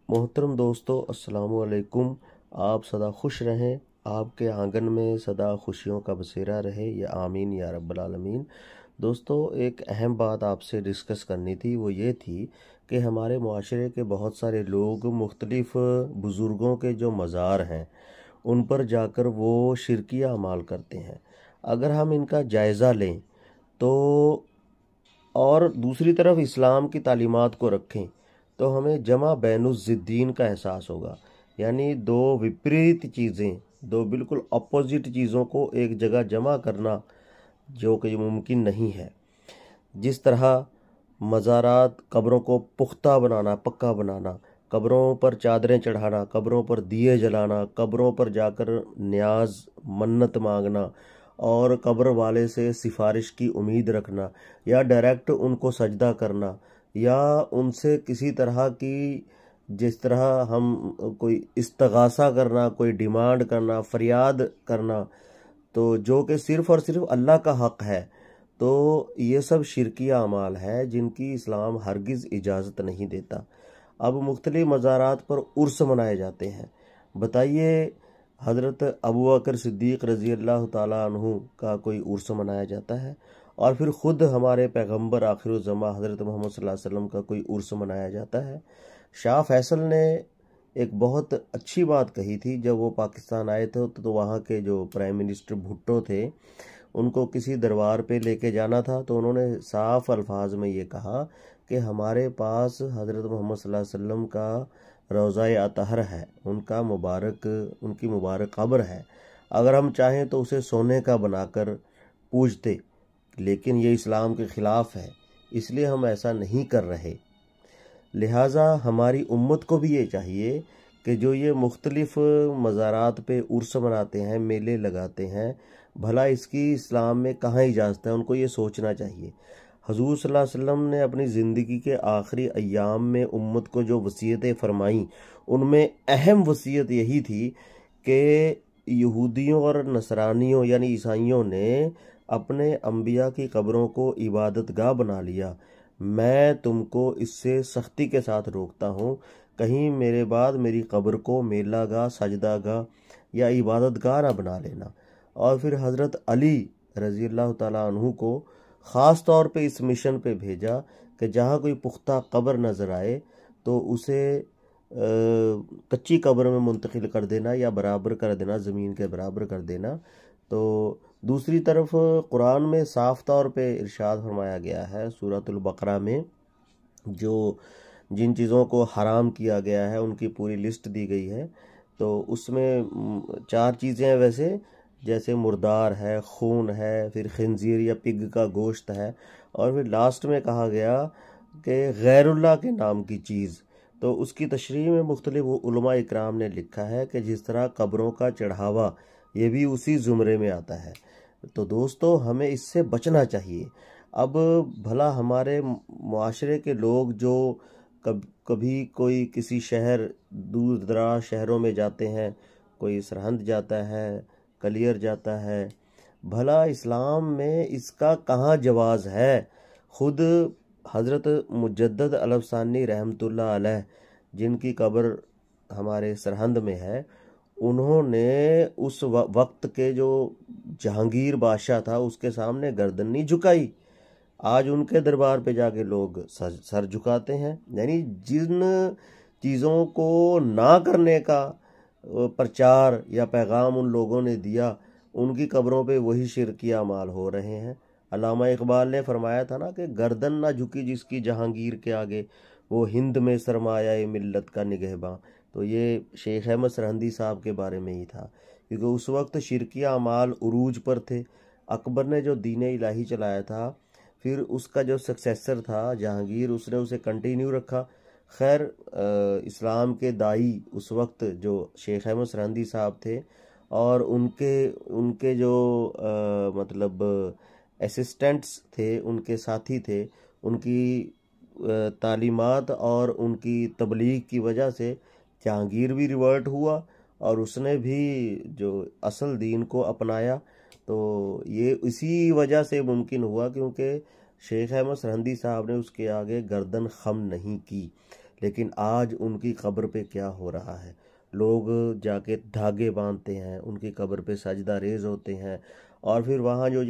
मोहतरम दोस्तों, अस्सलाम वालेकुम। आप सदा खुश रहें, आपके आंगन में सदा खुशियों का बसेरा रहे, या आमीन या रब्बल आलमीन। दोस्तों, एक अहम बात आपसे डिस्कस करनी थी, वो ये थी कि हमारे माशरे के बहुत सारे लोग मुख्तलिफ बुज़ुर्गों के जो मज़ार हैं उन पर जाकर वो शिरकिया अमाल करते हैं। अगर हम इनका जायज़ा लें तो, और दूसरी तरफ इस्लाम की तालीमात को रखें, तो हमें जमा बैनुज़्ज़िद्दीन का एहसास होगा। यानी दो विपरीत चीज़ें, दो बिल्कुल अपोजिट चीज़ों को एक जगह जमा करना जो कि मुमकिन नहीं है। जिस तरह मज़ारात, कब्रों को पुख्ता बनाना, पक्का बनाना, कब्रों पर चादरें चढ़ाना, कब्रों पर दिए जलाना, कब्रों पर जाकर न्याज मन्नत मांगना और कब्र वाले से सिफारिश की उम्मीद रखना, या डायरेक्ट उनको सजदा करना, या उनसे किसी तरह की, जिस तरह हम कोई इस्तगासा करना, कोई डिमांड करना, फरियाद करना, तो जो कि सिर्फ़ और सिर्फ अल्लाह का हक़ है, तो ये सब शिरकिया अमाल है जिनकी इस्लाम हरगिज़ इजाज़त नहीं देता। अब मुख्तलिफ़ मज़ारात पर उर्स मनाए जाते हैं। बताइए, हज़रत अबू बकर सिद्दीक़ रज़ी अल्लाह ताला अन्हु का कोई उर्स मनाया जाता है? और फिर ख़ुद हमारे पैगंबर आखिरुज़्ज़मा हज़रत मोहम्मद सल्लल्लाहु अलैहि वसल्लम का कोई उर्स मनाया जाता है? शाह फैसल ने एक बहुत अच्छी बात कही थी। जब वो पाकिस्तान आए थे तो वहाँ के जो प्राइम मिनिस्टर भुट्टो थे, उनको किसी दरबार पे लेके जाना था, तो उन्होंने साफ अल्फाज में ये कहा कि हमारे पास हज़रत मोहम्मद सल्लल्लाहु अलैहि वसल्लम का रोज़ा अतहर है, उनकी मुबारक कब्र है। अगर हम चाहें तो उसे सोने का बनाकर पूजते, लेकिन ये इस्लाम के ख़िलाफ़ है, इसलिए हम ऐसा नहीं कर रहे। लिहाजा हमारी उम्मत को भी ये चाहिए कि जो ये मुख्तलिफ़ मज़ारात पे उर्स मनाते हैं, मेले लगाते हैं, भला इसकी इस्लाम में कहाँ इजाज़त है, उनको ये सोचना चाहिए। हजूर सल्लल्लाहु अलैहि वसल्लम ने अपनी ज़िंदगी के आखिरी अय्याम में उम्मत को जो वसीयतें फरमाईं, उनमें अहम वसीयत यही थी कि यहूदियों और नसरानियों यानी ईसाइयों ने अपने अंबिया की कब्रों को इबादतगाह बना लिया। मैं तुमको इससे सख्ती के साथ रोकता हूँ, कहीं मेरे बाद मेरी कब्र को मेलागाह, सजदागाह या इबादतगाह ना बना लेना। और फिर हज़रत अली रज़ी अल्लाह ताला अन्हु को ख़ास तौर पे इस मिशन पे भेजा कि जहाँ कोई पुख्ता कब्र नज़र आए तो उसे कच्ची कब्र में मुंतकिल कर देना या बराबर कर देना, ज़मीन के बराबर कर देना। तो दूसरी तरफ कुरान में साफ तौर पे इरशाद फरमाया गया है सूरतुल बकरा में, जो जिन चीज़ों को हराम किया गया है उनकी पूरी लिस्ट दी गई है। तो उसमें चार चीज़ें हैं वैसे, जैसे मुर्दार है, खून है, फिर खिंजीर या पिग का गोश्त है, और फिर लास्ट में कहा गया कि गैरुल्लाह के नाम की चीज़। तो उसकी तशरीह में मुख्तलिफ उलमा इकराम ने लिखा है कि जिस तरह कब्रों का चढ़ावा ये भी उसी ज़ुमरे में आता है। तो दोस्तों, हमें इससे बचना चाहिए। अब भला हमारे माशरे के लोग जो कभी कोई किसी शहर, दूर दराज शहरों में जाते हैं, कोई सरहंद जाता है, कलियर जाता है, भला इस्लाम में इसका कहाँ जवाज़ है? ख़ुद हज़रत मुजद्दद अलफ़सानी रहमतुल्लाह अलैह, जिनकी कब्र हमारे सरहंद में है, उन्होंने उस वक्त के जो जहांगीर बादशाह था उसके सामने गर्दन नहीं झुकाई। आज उनके दरबार पे जाके लोग सर झुकाते हैं। यानी जिन चीज़ों को ना करने का प्रचार या पैगाम उन लोगों ने दिया, उनकी कब्रों पे वही शिरकिया अमाल हो रहे हैं। अल्लामा इकबाल ने फरमाया था ना कि गर्दन ना झुकी जिसकी जहांगीर के आगे, वो हिंद में सरमाया मिल्लत का निगहबां। तो ये शेख अहमद सरहंदी साहब के बारे में ही था, क्योंकि उस वक्त शिरकिया अमाल उरूज पर थे। अकबर ने जो दीन इलाही चलाया था, फिर उसका जो सक्सेसर था जहांगीर, उसने उसे कंटिन्यू रखा। खैर, इस्लाम के दाई उस वक्त जो शेख अहमद सरहंदी साहब थे, और उनके उनके जो मतलब असिस्टेंट्स थे, उनके साथी थे, उनकी तालीमात और उनकी तबलीग की वजह से जहांगीर भी रिवर्ट हुआ और उसने भी जो असल दीन को अपनाया। तो ये इसी वजह से मुमकिन हुआ क्योंकि शेख अहमद सरहंदी साहब ने उसके आगे गर्दन खम नहीं की। लेकिन आज उनकी कब्र पे क्या हो रहा है। लोग जाके धागे बांधते हैं, उनकी कब्र पे सजदा रेज होते हैं, और फिर वहाँ जो